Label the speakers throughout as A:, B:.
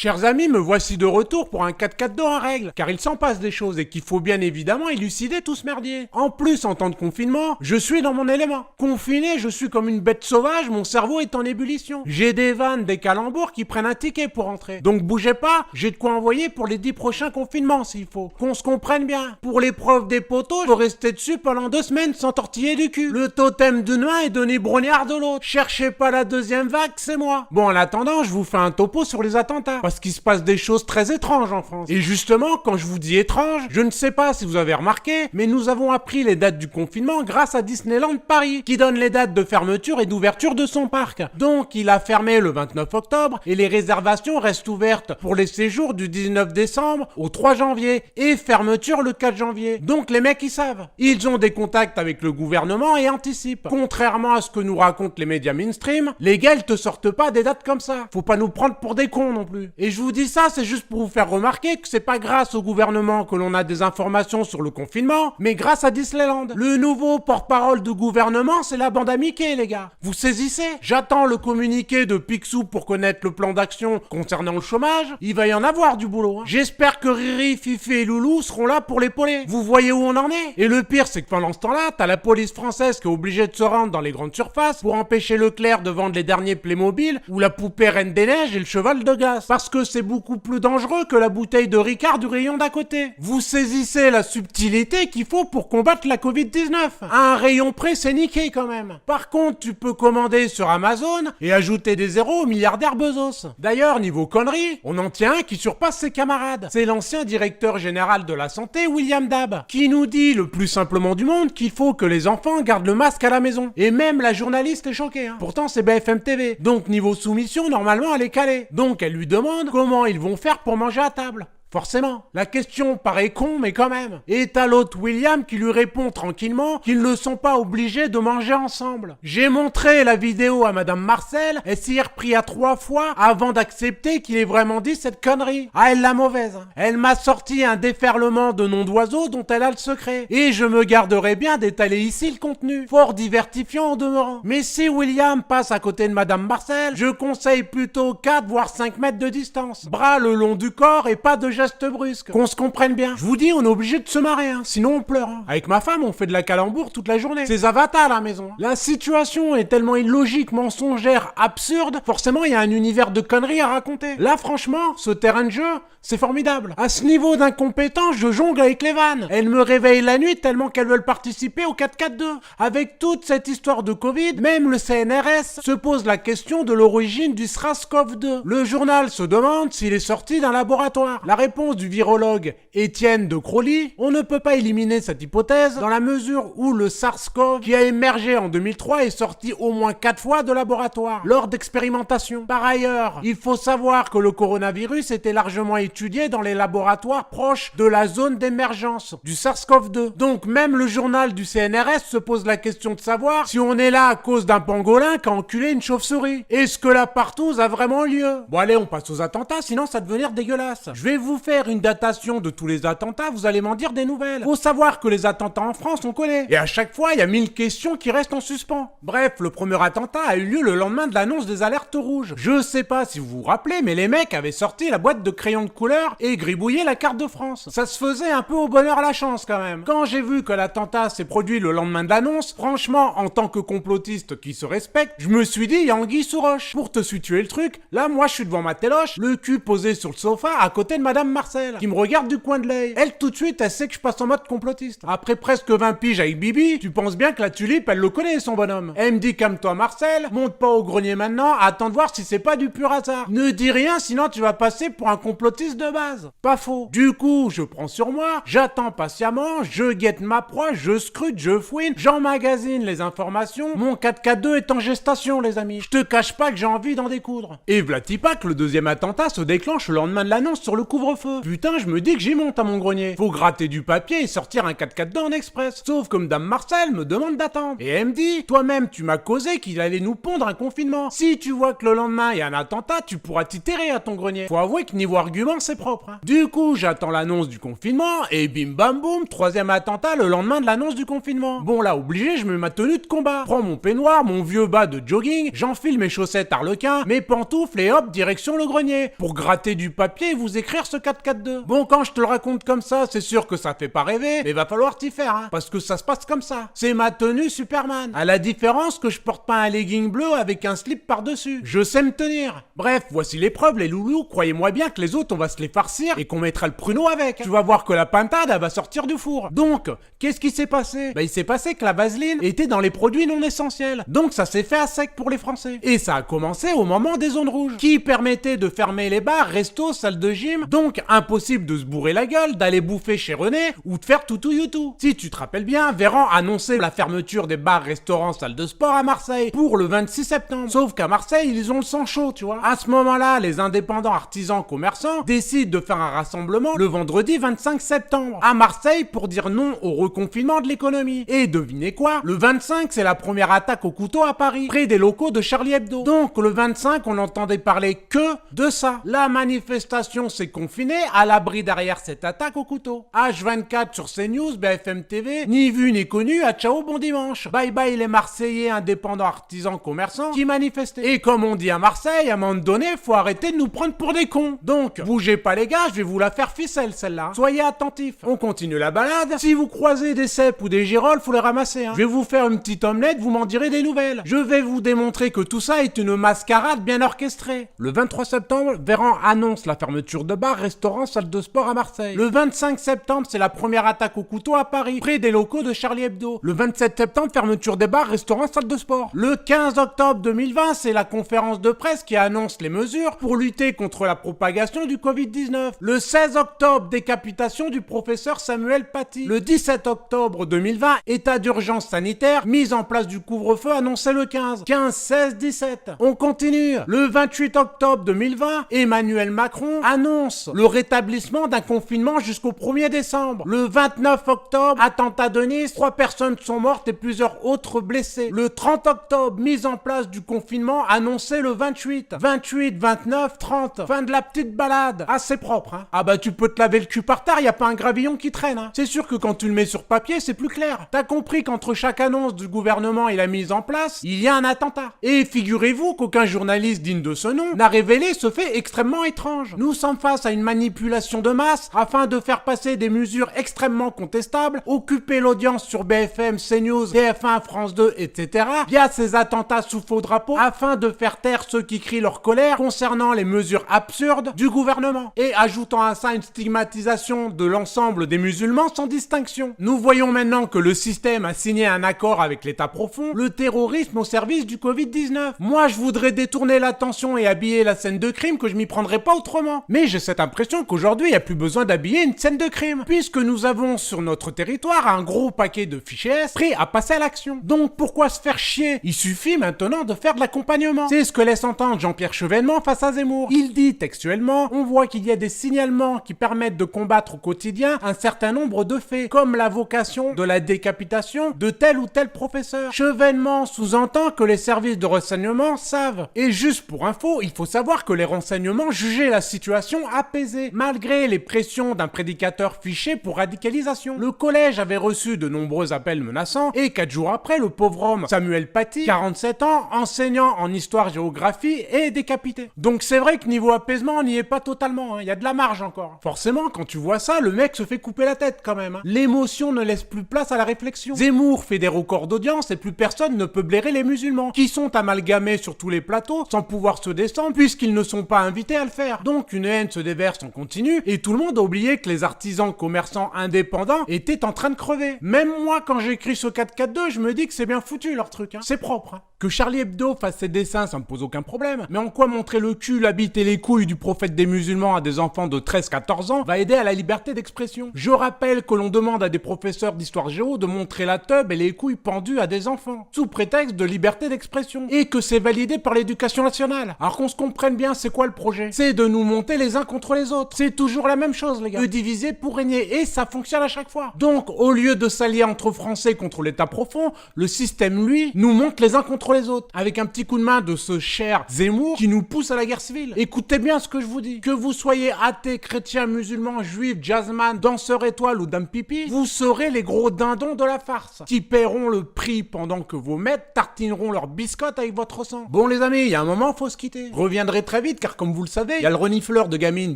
A: Chers amis, me voici de retour pour un 4-4-2 en règle, car il s'en passe des choses et qu'il faut bien évidemment élucider tout ce merdier. En plus, en temps de confinement, je suis dans mon élément. Confiné, je suis comme une bête sauvage, mon cerveau est en ébullition. J'ai des vannes, des calembours qui prennent un ticket pour entrer. Donc bougez pas, j'ai de quoi envoyer pour les 10 prochains confinements s'il faut. Qu'on se comprenne bien. Pour l'épreuve des poteaux, je vais rester dessus pendant 2 semaines sans tortiller du cul. Le totem d'une main et Denis Brognard de l'autre. Cherchez pas la deuxième vague, c'est moi. Bon, en attendant, je vous fais un topo sur les attentats. Parce qu'il se passe des choses très étranges en France. Et justement, quand je vous dis étrange, je ne sais pas si vous avez remarqué, mais nous avons appris les dates du confinement grâce à Disneyland Paris, qui donne les dates de fermeture et d'ouverture de son parc. Donc, il a fermé le 29 octobre et les réservations restent ouvertes pour les séjours du 19 décembre au 3 janvier et fermeture le 4 janvier. Donc, les mecs, ils savent. Ils ont des contacts avec le gouvernement et anticipent. Contrairement à ce que nous racontent les médias mainstream, les gars, ils te sortent pas des dates comme ça. Faut pas nous prendre pour des cons non plus. Et je vous dis ça, c'est juste pour vous faire remarquer que c'est pas grâce au gouvernement que l'on a des informations sur le confinement, mais grâce à Disneyland. Le nouveau porte-parole du gouvernement, c'est la bande à Mickey, les gars. Vous saisissez? J'attends le communiqué de Picsou pour connaître le plan d'action concernant le chômage. Il va y en avoir du boulot, hein. J'espère que Riri, Fifi et Loulou seront là pour l'épauler. Vous voyez où on en est? Et le pire, c'est que pendant ce temps-là, t'as la police française qui est obligée de se rendre dans les grandes surfaces pour empêcher Leclerc de vendre les derniers Playmobil ou la poupée Reine des Neiges et le cheval de gaz. Parce que c'est beaucoup plus dangereux que la bouteille de Ricard du rayon d'à côté. Vous saisissez la subtilité qu'il faut pour combattre la Covid-19. À un rayon près, c'est niqué quand même. Par contre, tu peux commander sur Amazon et ajouter des zéros au milliardaire Bezos. D'ailleurs, niveau conneries, on en tient un qui surpasse ses camarades. C'est l'ancien directeur général de la santé, William Dab, qui nous dit le plus simplement du monde qu'il faut que les enfants gardent le masque à la maison. Et même la journaliste est choquée, hein. Pourtant, c'est BFM TV. Donc, niveau soumission, normalement, elle est calée. Donc, elle lui demande comment ils vont faire pour manger à table. Forcément. La question paraît con, mais quand même. Et t'as l'autre William qui lui répond tranquillement qu'ils ne sont pas obligés de manger ensemble. J'ai montré la vidéo à Madame Marcel, elle s'y est repris à 3 fois avant d'accepter qu'il ait vraiment dit cette connerie. Ah, elle la mauvaise. Elle m'a sorti un déferlement de noms d'oiseaux dont elle a le secret. Et je me garderai bien d'étaler ici le contenu. Fort divertifiant en demeurant. Mais si William passe à côté de Madame Marcel, je conseille plutôt 4 voire 5 mètres de distance. Bras le long du corps et pas de gestes brusques. Qu'on se comprenne bien. Je vous dis, on est obligé de se marrer, hein. Sinon on pleure, hein. Avec ma femme, on fait de la calembour toute la journée. C'est Avatar à la maison. La situation est tellement illogique, mensongère, absurde, forcément il y a un univers de conneries à raconter. Là franchement, ce terrain de jeu, c'est formidable. À ce niveau d'incompétence, je jongle avec les vannes. Elles me réveillent la nuit tellement qu'elles veulent participer au 4-4-2. Avec toute cette histoire de Covid, même le CNRS se pose la question de l'origine du SRAS-CoV-2. Le journal se demande s'il est sorti d'un laboratoire. La réponse du virologue Étienne de Crowley, on ne peut pas éliminer cette hypothèse dans la mesure où le SARS-CoV qui a émergé en 2003 est sorti au moins 4 fois de laboratoire lors d'expérimentations. Par ailleurs, il faut savoir que le coronavirus était largement étudié dans les laboratoires proches de la zone d'émergence du SARS-CoV-2. Donc même le journal du CNRS se pose la question de savoir si on est là à cause d'un pangolin qui a enculé une chauve-souris. Est-ce que la partouze a vraiment lieu? Bon allez, on passe aux attentats, sinon ça va devenir dégueulasse. Je vais vous faire une datation de tous les attentats, vous allez m'en dire des nouvelles. Faut savoir que les attentats en France, on connaît. Et à chaque fois, il y a 1000 questions qui restent en suspens. Bref, le premier attentat a eu lieu le lendemain de l'annonce des alertes rouges. Je sais pas si vous vous rappelez, mais les mecs avaient sorti la boîte de crayons de couleur et gribouillé la carte de France. Ça se faisait un peu au bonheur à la chance quand même. Quand j'ai vu que l'attentat s'est produit le lendemain de l'annonce, franchement, en tant que complotiste qui se respecte, je me suis dit, il y a anguille sous roche. Pour te situer le truc, là, moi, je suis devant ma téloche, le cul posé sur le sofa à côté de Madame Marcel, qui me regarde du coin de l'œil. Elle, tout de suite, elle sait que je passe en mode complotiste. Après presque 20 piges avec Bibi, tu penses bien que la tulipe, elle le connaît, son bonhomme. Elle me dit, calme-toi Marcel, monte pas au grenier maintenant, attends de voir si c'est pas du pur hasard. Ne dis rien, sinon tu vas passer pour un complotiste de base. Pas faux. Du coup, je prends sur moi, j'attends patiemment, je guette ma proie, je scrute, je fouine, j'emmagasine les informations. Mon 4K2 est en gestation, les amis. Je te cache pas que j'ai envie d'en découdre. Et v'là pas que le deuxième attentat se déclenche le lendemain de l'annonce sur le couvre-feu. couvre-feu. Putain, je me dis que j'y monte à mon grenier. Faut gratter du papier et sortir un 4x4 en express. Sauf que Madame Marcel me demande d'attendre. Et elle me dit, toi-même tu m'as causé qu'il allait nous pondre un confinement. Si tu vois que le lendemain il y a un attentat, tu pourras t'itérer à ton grenier. Faut avouer que niveau argument c'est propre. Hein. Du coup, j'attends l'annonce du confinement et bim bam boum, troisième attentat le lendemain de l'annonce du confinement. Bon là, obligé, je mets ma tenue de combat. Prends mon peignoir, mon vieux bas de jogging, j'enfile mes chaussettes arlequin, mes pantoufles et hop, direction le grenier. Pour gratter du papier et vous écrire ce 4x4-2. Bon, quand je te le raconte comme ça, c'est sûr que ça fait pas rêver, mais va falloir t'y faire, hein, parce que ça se passe comme ça. C'est ma tenue Superman. À la différence que je porte pas un legging bleu avec un slip par-dessus. Je sais me tenir. Bref, voici les preuves, les loulous. Croyez-moi bien que les autres, on va se les farcir et qu'on mettra le pruneau avec. Tu vas voir que la pintade, elle va sortir du four. Donc, qu'est-ce qui s'est passé? Bah, il s'est passé que la vaseline était dans les produits non essentiels. Donc, ça s'est fait à sec pour les Français. Et ça a commencé au moment des zones rouges, qui permettaient de fermer les bars, restos, salles de gym. Donc, impossible de se bourrer la gueule, d'aller bouffer chez René ou de faire toutou youtou. Si tu te rappelles bien, Véran annonçait la fermeture des bars, restaurants, salles de sport à Marseille pour le 26 septembre. Sauf qu'à Marseille, ils ont le sang chaud, tu vois. À ce moment-là, les indépendants, artisans, commerçants décident de faire un rassemblement le vendredi 25 septembre à Marseille pour dire non au reconfinement de l'économie. Et devinez quoi? Le 25, c'est la première attaque au couteau à Paris, près des locaux de Charlie Hebdo. Donc le 25, on n'entendait parler que de ça. La manifestation s'est confinée à l'abri derrière cette attaque au couteau. H24 sur CNews, BFM TV, ni vu ni connu, à ciao bon dimanche. Bye bye les Marseillais indépendants, artisans, commerçants qui manifestaient. Et comme on dit à Marseille, à un moment donné, faut arrêter de nous prendre pour des cons. Donc, bougez pas les gars, je vais vous la faire ficelle celle-là. Soyez attentifs. On continue la balade. Si vous croisez des cèpes ou des girolles, faut les ramasser. Hein. Je vais vous faire une petite omelette, vous m'en direz des nouvelles. Je vais vous démontrer que tout ça est une mascarade bien orchestrée. Le 23 septembre, Véran annonce la fermeture de bars, restaurants, salles de sport à Marseille. Le 25 septembre, c'est la première attaque au couteau à Paris, près des locaux de Charlie Hebdo. Le 27 septembre, fermeture des bars, restaurants, salles de sport. Le 15 octobre 2020, c'est la conférence de presse qui annonce les mesures pour lutter contre la propagation du Covid-19. Le 16 octobre, décapitation du professeur Samuel Paty. Le 17 octobre 2020, état d'urgence sanitaire, mise en place du couvre-feu annoncé le 15. 15, 16, 17. On continue. Le 28 octobre 2020, Emmanuel Macron annonce le rétablissement d'un confinement jusqu'au 1er décembre. Le 29 octobre, attentat de Nice, 3 personnes sont mortes et plusieurs autres blessées. Le 30 octobre, mise en place du confinement annoncé le 28. 28, 29, 30. Fin de la petite balade. Assez propre, hein. Ah bah tu peux te laver le cul par terre, y a pas un gravillon qui traîne, hein. C'est sûr que quand tu le mets sur papier, c'est plus clair. T'as compris qu'entre chaque annonce du gouvernement et la mise en place, il y a un attentat. Et figurez-vous qu'aucun journaliste digne de ce nom n'a révélé ce fait extrêmement étrange. Nous sommes face à une manipulation de masse afin de faire passer des mesures extrêmement contestables, occuper l'audience sur BFM, CNews, TF1, France 2, etc. via ces attentats sous faux drapeau afin de faire taire ceux qui crient leur colère concernant les mesures absurdes du gouvernement. Et ajoutant à ça une stigmatisation de l'ensemble des musulmans sans distinction. Nous voyons maintenant que le système a signé un accord avec l'État profond, le terrorisme au service du Covid-19. Moi, je voudrais détourner l'attention et habiller la scène de crime que je m'y prendrais pas autrement. Mais j'ai cette impression qu'aujourd'hui, il n'y a plus besoin d'habiller une scène de crime, puisque nous avons sur notre territoire un gros paquet de fichiers S prêts à passer à l'action. Donc pourquoi se faire chier? Il suffit maintenant de faire de l'accompagnement. C'est ce que laisse entendre Jean-Pierre Chevènement face à Zemmour. Il dit textuellement, on voit qu'il y a des signalements qui permettent de combattre au quotidien un certain nombre de faits, comme la vocation de la décapitation de tel ou tel professeur. Chevènement sous-entend que les services de renseignement savent. Et juste pour info, il faut savoir que les renseignements jugeaient la situation apaisée, malgré les pressions d'un prédicateur fiché pour radicalisation. Le collège avait reçu de nombreux appels menaçants, et 4 jours après, le pauvre homme Samuel Paty, 47 ans, enseignant en histoire-géographie, est décapité. Donc c'est vrai que niveau apaisement, on n'y est pas totalement, hein. Il y a de la marge encore. Forcément, quand tu vois ça, le mec se fait couper la tête quand même, hein. L'émotion ne laisse plus place à la réflexion. Zemmour fait des records d'audience et plus personne ne peut blairer les musulmans, qui sont amalgamés sur tous les plateaux sans pouvoir se descendre puisqu'ils ne sont pas invités à le faire. Donc une haine se déverse en continu et tout le monde a oublié que les artisans commerçants indépendants étaient en train de crever. Même moi, quand j'écris ce 4x4-2, je me dis que c'est bien foutu leur truc, hein. C'est propre, hein. Que Charlie Hebdo fasse ses dessins, ça me pose aucun problème. Mais en quoi montrer le cul, la bite et les couilles du prophète des musulmans à des enfants de 13-14 ans va aider à la liberté d'expression? Je rappelle que l'on demande à des professeurs d'histoire géo de montrer la teub et les couilles pendues à des enfants, sous prétexte de liberté d'expression. Et que c'est validé par l'éducation nationale. Alors qu'on se comprenne bien, c'est quoi le projet? C'est de nous monter les uns contre les autres. C'est toujours la même chose, les gars. De diviser pour régner. Et ça fonctionne à chaque fois. Donc, au lieu de s'allier entre Français contre l'État profond, le système, lui, nous monte les uns contre les autres, avec un petit coup de main de ce cher Zemmour qui nous pousse à la guerre civile. Écoutez bien ce que je vous dis. Que vous soyez athée, chrétien, musulman, juif, jazzman, danseur étoile ou dame pipi, vous serez les gros dindons de la farce, qui paieront le prix pendant que vos maîtres tartineront leur biscotte avec votre sang. Bon les amis, il y a un moment, faut se quitter. Je reviendrai très vite car comme vous le savez, il y a le renifleur de gamine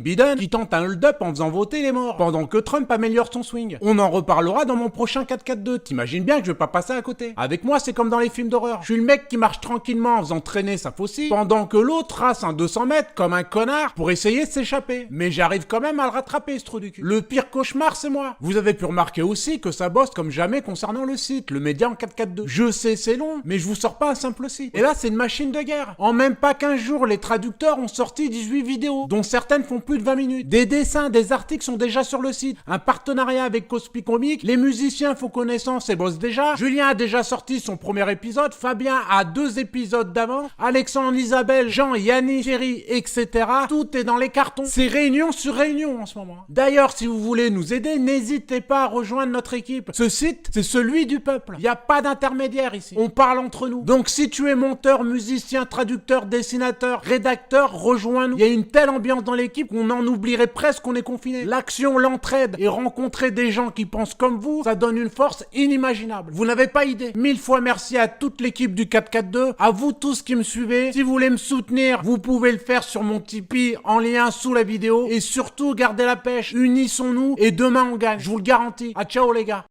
A: Biden qui tente un hold-up en faisant voter les morts, pendant que Trump améliore son swing. On en reparlera dans mon prochain 4-4-2. T'imagines bien que je vais pas passer à côté. Avec moi, c'est comme dans les films d'horreur. Je suis le mec qui marche tranquillement en faisant traîner sa faucille, pendant que l'autre trace un 200 mètres comme un connard pour essayer de s'échapper. Mais j'arrive quand même à le rattraper, ce trou du cul. Le pire cauchemar, c'est moi. Vous avez pu remarquer aussi que ça bosse comme jamais concernant le site, le média en 4-4-2. Je sais, c'est long, mais je vous sors pas un simple site. Et là, c'est une machine de guerre. En même pas 15 jours, les traducteurs ont sorti 18 vidéos, dont certaines font plus de 20 minutes. Des dessins, des articles sont déjà sur le site. Un partenariat avec Cospi Comics. Les musiciens font connaissance et bossent déjà. Julien a déjà sorti son premier épisode. Fabien a 2 épisodes d'avant. Alexandre, Isabelle, Jean, Yannick, Thierry, etc. Tout est dans les cartons. C'est réunion sur réunion en ce moment. D'ailleurs, si vous voulez nous aider, n'hésitez pas à rejoindre notre équipe. Ce site, c'est celui du peuple. Il n'y a pas d'intermédiaire ici. On parle entre nous. Donc si tu es monteur, musicien, traducteur, dessinateur, rédacteur, rejoins-nous. Il y a une telle ambiance dans l'équipe qu'on en oublierait presque qu'on est confiné. L'action, l'entraide et rencontrer des gens qui pensent comme vous, ça donne une force inimaginable. Vous n'avez pas idée. 1000 fois merci à toute l'équipe du 4-4-2, à vous tous qui me suivez. Si vous voulez me soutenir, vous pouvez le faire sur mon Tipeee en lien sous la vidéo. Et surtout, gardez la pêche, unissons-nous et demain on gagne. Je vous le garantis. À ciao les gars.